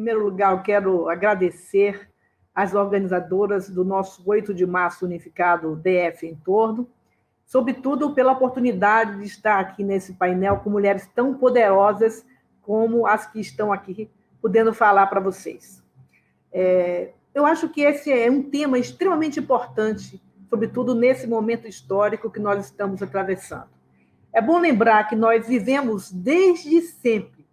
primeiro lugar, eu quero agradecer às organizadoras do nosso 8 de março unificado DF em torno, sobretudo pela oportunidade de estar aqui nesse painel com mulheres tão poderosas como as que estão aqui, podendo falar para vocês. Eu acho que esse é um tema extremamente importante, sobretudo nesse momento histórico que nós estamos atravessando. É bom lembrar que nós vivemos desde sempre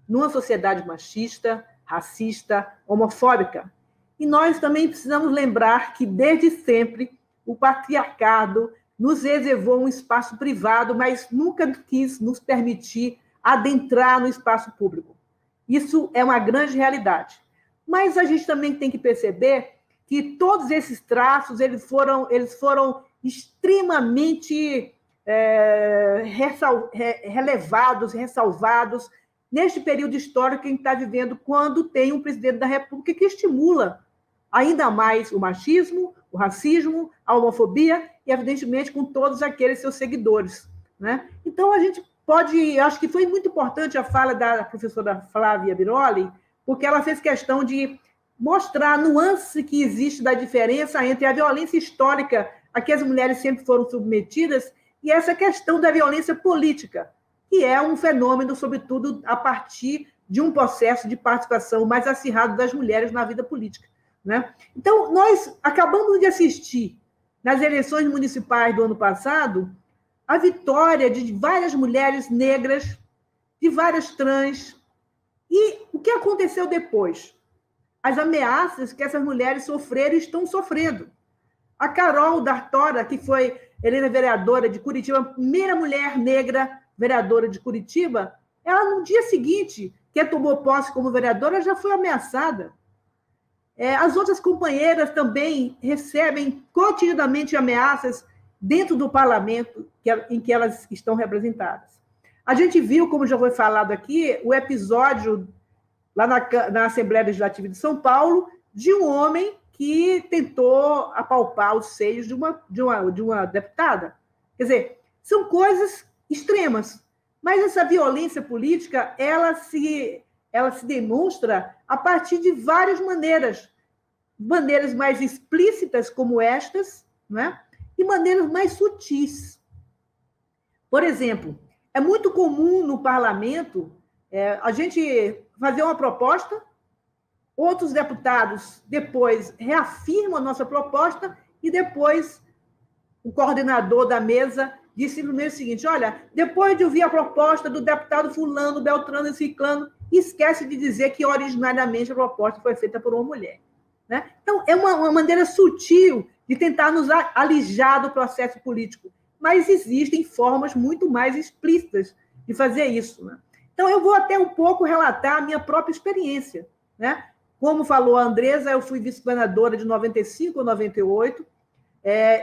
numa sociedade machista, racista, homofóbica. E nós também precisamos lembrar que, desde sempre, o patriarcado nos reservou um espaço privado, mas nunca quis nos permitir adentrar no espaço público. Isso é uma grande realidade. Mas a gente também tem que perceber que todos esses traços eles foram extremamente relevados, ressalvados, neste período histórico que a gente está vivendo, quando tem um presidente da República que estimula ainda mais o machismo, o racismo, a homofobia e, evidentemente, com todos aqueles seus seguidores, né? Então, a gente pode... Acho que foi muito importante a fala da professora Flávia Biroli, porque ela fez questão de mostrar a nuance que existe da diferença entre a violência histórica a que as mulheres sempre foram submetidas e essa questão da violência política, que é um fenômeno, sobretudo, a partir de um processo de participação mais acirrado das mulheres na vida política, né? Então, nós acabamos de assistir, nas eleições municipais do ano passado, a vitória de várias mulheres negras, de várias trans. E o que aconteceu depois? As ameaças que essas mulheres sofreram e estão sofrendo. A Carol D'Artora, que foi eleita vereadora de Curitiba, a primeira mulher negra vereadora de Curitiba, ela, no dia seguinte, que tomou posse como vereadora, já foi ameaçada. As outras companheiras também recebem cotidianamente ameaças dentro do parlamento em que elas estão representadas. A gente viu, como já foi falado aqui, o episódio lá na Assembleia Legislativa de São Paulo de um homem que tentou apalpar os seios de uma deputada. Quer dizer, são coisas extremas, mas essa violência política ela se demonstra a partir de várias maneiras mais explícitas como estas, né? E maneiras mais sutis. Por exemplo, é muito comum no parlamento a gente fazer uma proposta, outros deputados depois reafirmam a nossa proposta e depois o coordenador da mesa diz simplesmente o seguinte: olha, depois de ouvir a proposta do deputado fulano, beltrano e ciclano, esquece de dizer que originariamente a proposta foi feita por uma mulher, né? Então, é uma maneira sutil de tentar nos alijar do processo político, mas existem formas muito mais explícitas de fazer isso, né? Então, eu vou até um pouco relatar a minha própria experiência, né? Como falou a Andresa, eu fui vice-governadora de 95 a 98,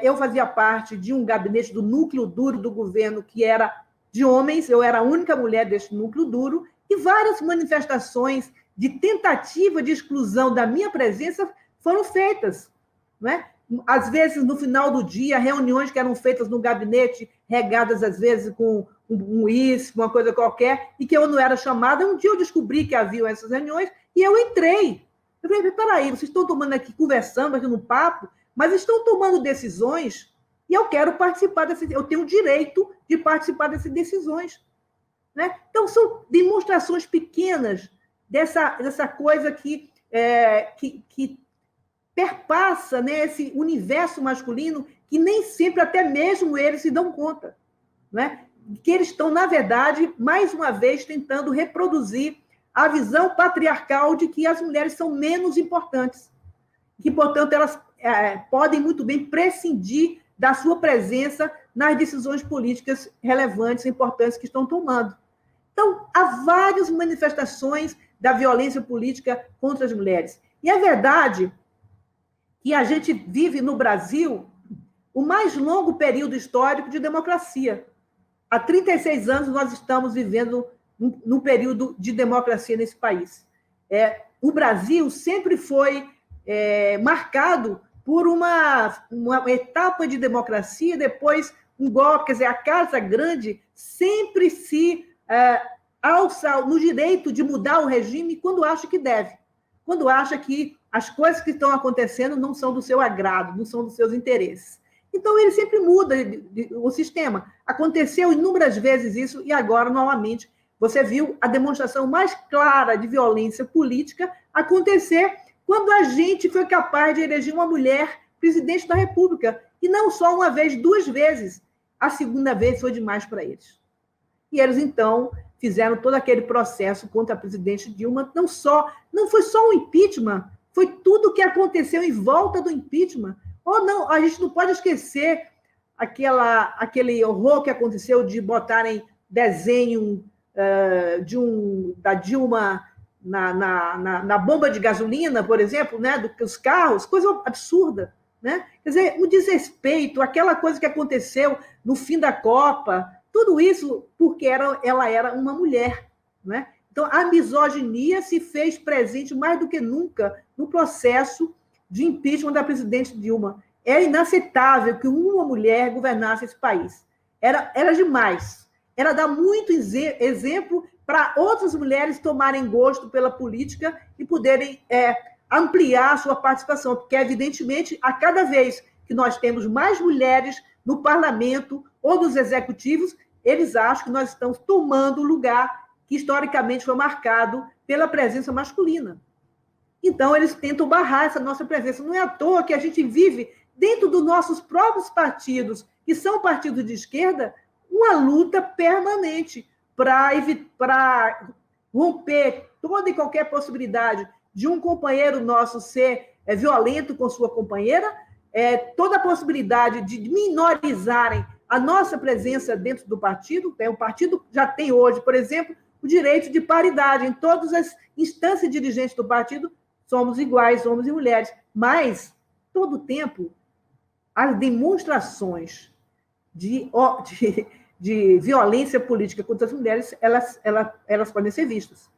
eu fazia parte de um gabinete do núcleo duro do governo que era de homens, eu era a única mulher deste núcleo duro, e várias manifestações de tentativa de exclusão da minha presença foram feitas, né? Às vezes, no final do dia, reuniões que eram feitas no gabinete, regadas, às vezes, com um uísque, uma coisa qualquer, e que eu não era chamada. Um dia eu descobri que havia essas reuniões e eu entrei. Eu falei, peraí, vocês estão tomando aqui, conversando aqui no papo, mas estão tomando decisões e eu quero participar dessas, eu tenho o direito de participar dessas decisões, né? Então, são demonstrações pequenas dessa coisa que perpassa, né, esse universo masculino que nem sempre, até mesmo eles se dão conta, né? Que eles estão, na verdade, mais uma vez, tentando reproduzir a visão patriarcal de que as mulheres são menos importantes, que, portanto, elas podem muito bem prescindir da sua presença nas decisões políticas relevantes e importantes que estão tomando. Então, há várias manifestações da violência política contra as mulheres. E é verdade que a gente vive no Brasil o mais longo período histórico de democracia. Há 36 anos nós estamos vivendo num período de democracia nesse país. O Brasil sempre foi marcado por uma etapa de democracia, depois um golpe, quer dizer, a Casa Grande sempre se alça no direito de mudar o regime quando acha que deve. quando acha que as coisas que estão acontecendo não são do seu agrado, não são dos seus interesses. Então, ele sempre muda o sistema. Aconteceu inúmeras vezes isso, e agora, novamente, você viu a demonstração mais clara de violência política acontecer quando a gente foi capaz de eleger uma mulher presidente da República. E não só uma vez, 2 vezes. A segunda vez foi demais para eles. E eles, então, fizeram todo aquele processo contra a presidente Dilma. Não foi só um impeachment, foi tudo o que aconteceu em volta do impeachment. Ou não, a gente não pode esquecer aquele horror que aconteceu de botarem desenho da Dilma na bomba de gasolina, por exemplo, né, dos carros, coisa absurda. Né? Quer dizer, o desrespeito, aquela coisa que aconteceu no fim da Copa, tudo isso porque ela era uma mulher. Né? Então, a misoginia se fez presente mais do que nunca no processo de impeachment da presidente Dilma. É inaceitável que uma mulher governasse esse país. Era demais. Era dar muito exemplo para outras mulheres tomarem gosto pela política e poderem ampliar a sua participação, porque, evidentemente, a cada vez que nós temos mais mulheres no parlamento ou nos executivos, eles acham que nós estamos tomando o lugar que, historicamente, foi marcado pela presença masculina. Então, eles tentam barrar essa nossa presença. Não é à toa que a gente vive, dentro dos nossos próprios partidos, que são partidos de esquerda, uma luta permanente para romper toda e qualquer possibilidade de um companheiro nosso ser violento com sua companheira, toda a possibilidade de minorizarem a nossa presença dentro do partido. O partido já tem hoje, por exemplo, o direito de paridade. Em todas as instâncias dirigentes do partido, somos iguais, homens e mulheres. Mas, todo o tempo, as demonstrações de violência política contra as mulheres, elas podem ser vistas.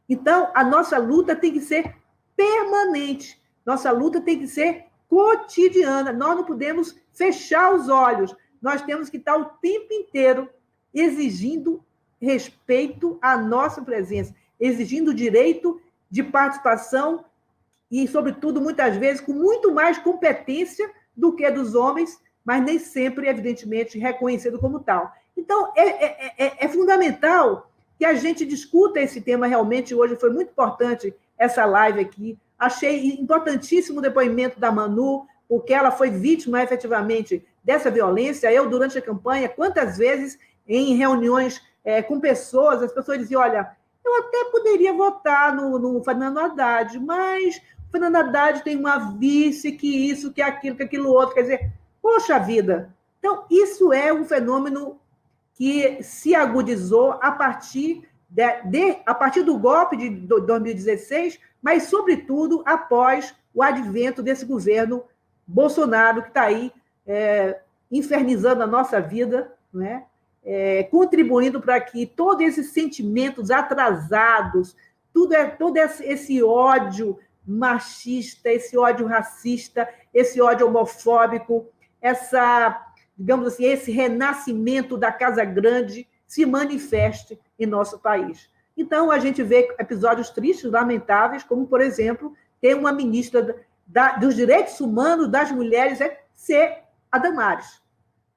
Então, a nossa luta tem que ser permanente, nossa luta tem que ser cotidiana, nós não podemos fechar os olhos, nós temos que estar o tempo inteiro exigindo respeito à nossa presença, exigindo direito de participação e, sobretudo, muitas vezes, com muito mais competência do que dos homens, mas nem sempre, evidentemente, reconhecido como tal. Então, é fundamental que a gente discuta esse tema realmente. Hoje foi muito importante essa live aqui. Achei importantíssimo o depoimento da Manu, porque ela foi vítima, efetivamente, dessa violência. Eu, durante a campanha, quantas vezes, em reuniões com pessoas, as pessoas diziam, olha, eu até poderia votar no Fernando Haddad, mas o Fernando Haddad tem uma vice, que isso, que aquilo, que aquilo outro. Quer dizer, poxa vida! Então, isso é um fenômeno que se agudizou a partir do golpe de 2016, mas, sobretudo, após o advento desse governo Bolsonaro, que está aí infernizando a nossa vida, né? Contribuindo para que todos esses sentimentos atrasados, todo esse ódio machista, esse ódio racista, esse ódio homofóbico, digamos assim, esse renascimento da Casa Grande se manifeste em nosso país. Então, a gente vê episódios tristes, lamentáveis, como, por exemplo, ter uma ministra dos direitos humanos das mulheres ser a Damares.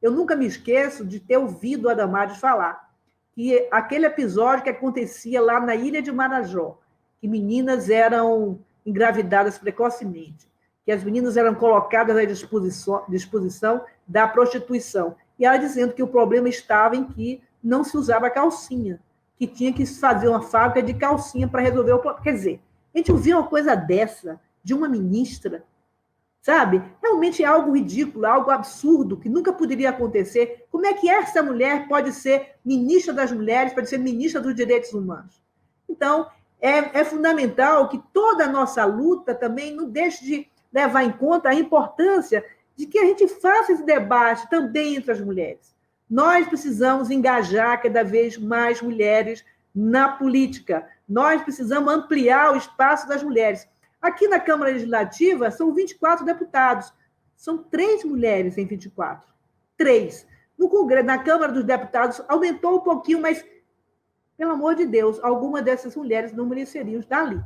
Eu nunca me esqueço de ter ouvido a Damares falar que aquele episódio que acontecia lá na Ilha de Marajó, que meninas eram engravidadas precocemente, que as meninas eram colocadas à disposição da prostituição. E ela dizendo que o problema estava em que não se usava calcinha, que tinha que se fazer uma fábrica de calcinha para resolver o problema. Quer dizer, a gente ouviu uma coisa dessa de uma ministra, sabe? Realmente é algo ridículo, algo absurdo, que nunca poderia acontecer. Como é que essa mulher pode ser ministra das mulheres, pode ser ministra dos direitos humanos? Então, é fundamental que toda a nossa luta também não deixe de levar em conta a importância de que a gente faça esse debate também entre as mulheres. Nós precisamos engajar cada vez mais mulheres na política. Nós precisamos ampliar o espaço das mulheres. Aqui na Câmara Legislativa são 24 deputados. São 3 mulheres em 24. 3. No Congresso, na Câmara dos Deputados, aumentou um pouquinho, mas, pelo amor de Deus, alguma dessas mulheres não mereceriam estar ali.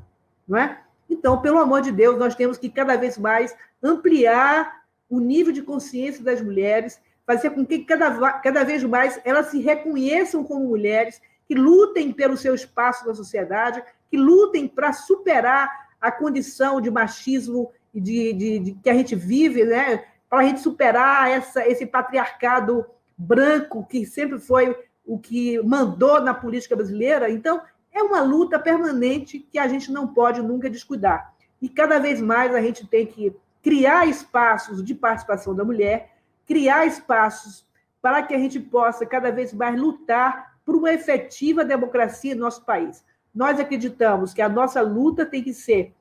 Não é? Então, pelo amor de Deus, nós temos que cada vez mais ampliar o nível de consciência das mulheres, fazer com que cada vez mais elas se reconheçam como mulheres, que lutem pelo seu espaço na sociedade, que lutem para superar a condição de machismo que a gente vive, né? Para a gente superar esse patriarcado branco que sempre foi o que mandou na política brasileira. Então, é uma luta permanente que a gente não pode nunca descuidar. E cada vez mais a gente tem que criar espaços de participação da mulher, criar espaços para que a gente possa cada vez mais lutar por uma efetiva democracia no nosso país. Nós acreditamos que a nossa luta tem que ser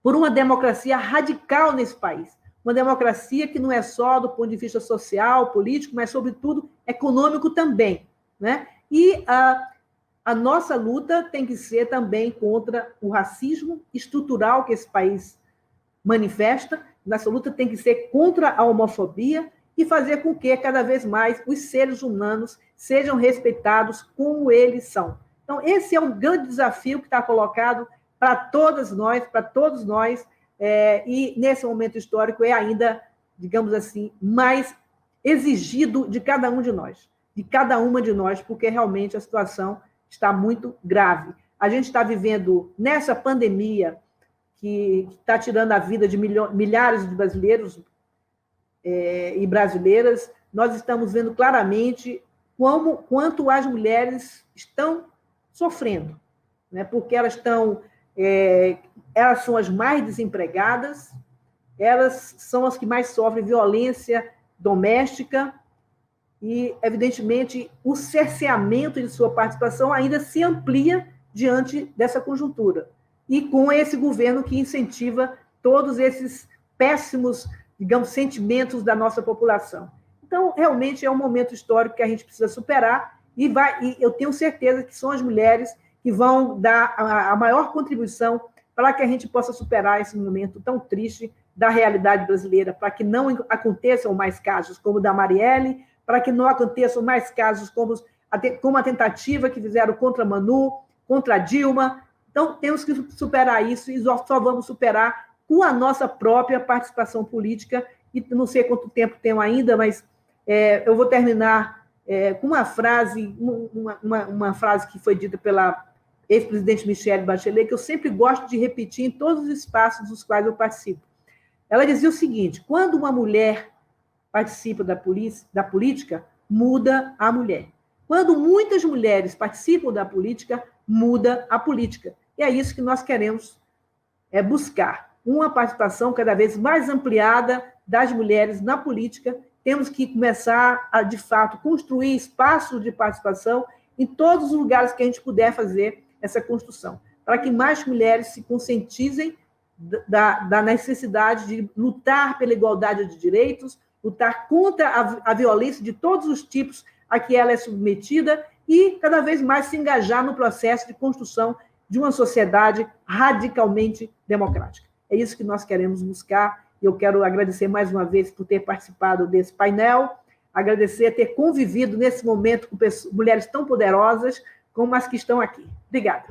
por uma democracia radical nesse país. Uma democracia que não é só do ponto de vista social, político, mas, sobretudo, econômico também, né? E a nossa luta tem que ser também contra o racismo estrutural que esse país manifesta. Nossa luta tem que ser contra a homofobia e fazer com que, cada vez mais, os seres humanos sejam respeitados como eles são. Então, esse é um grande desafio que está colocado para todas nós, para todos nós, e nesse momento histórico é ainda, digamos assim, mais exigido de cada um de nós, de cada uma de nós, porque realmente a situação está muito grave. A gente está vivendo nessa pandemia que está tirando a vida de milhares de brasileiros e brasileiras, nós estamos vendo claramente quanto as mulheres estão sofrendo, né? Porque elas são as mais desempregadas, elas são as que mais sofrem violência doméstica e, evidentemente, o cerceamento de sua participação ainda se amplia diante dessa conjuntura. E com esse governo que incentiva todos esses péssimos, digamos, sentimentos da nossa população. Então, realmente, é um momento histórico que a gente precisa superar e eu tenho certeza que são as mulheres que vão dar a maior contribuição para que a gente possa superar esse momento tão triste da realidade brasileira, para que não aconteçam mais casos como o da Marielle, para que não aconteçam mais casos como a tentativa que fizeram contra a Manu, contra a Dilma. Então, temos que superar isso e só vamos superar com a nossa própria participação política. E não sei quanto tempo tenho ainda, mas eu vou terminar com uma frase, uma frase que foi dita pela ex-presidente Michelle Bachelet, que eu sempre gosto de repetir em todos os espaços dos quais eu participo. Ela dizia o seguinte: quando uma mulher participa da política, muda a mulher. Quando muitas mulheres participam da política, muda a política. E é isso que nós queremos buscar, uma participação cada vez mais ampliada das mulheres na política. Temos que começar a, de fato, construir espaços de participação em todos os lugares que a gente puder fazer essa construção, para que mais mulheres se conscientizem da necessidade de lutar pela igualdade de direitos, lutar contra a violência de todos os tipos a que ela é submetida e cada vez mais se engajar no processo de construção de uma sociedade radicalmente democrática. É isso que nós queremos buscar. Eu quero agradecer mais uma vez por ter participado desse painel, agradecer ter convivido nesse momento com mulheres tão poderosas como as que estão aqui. Obrigada.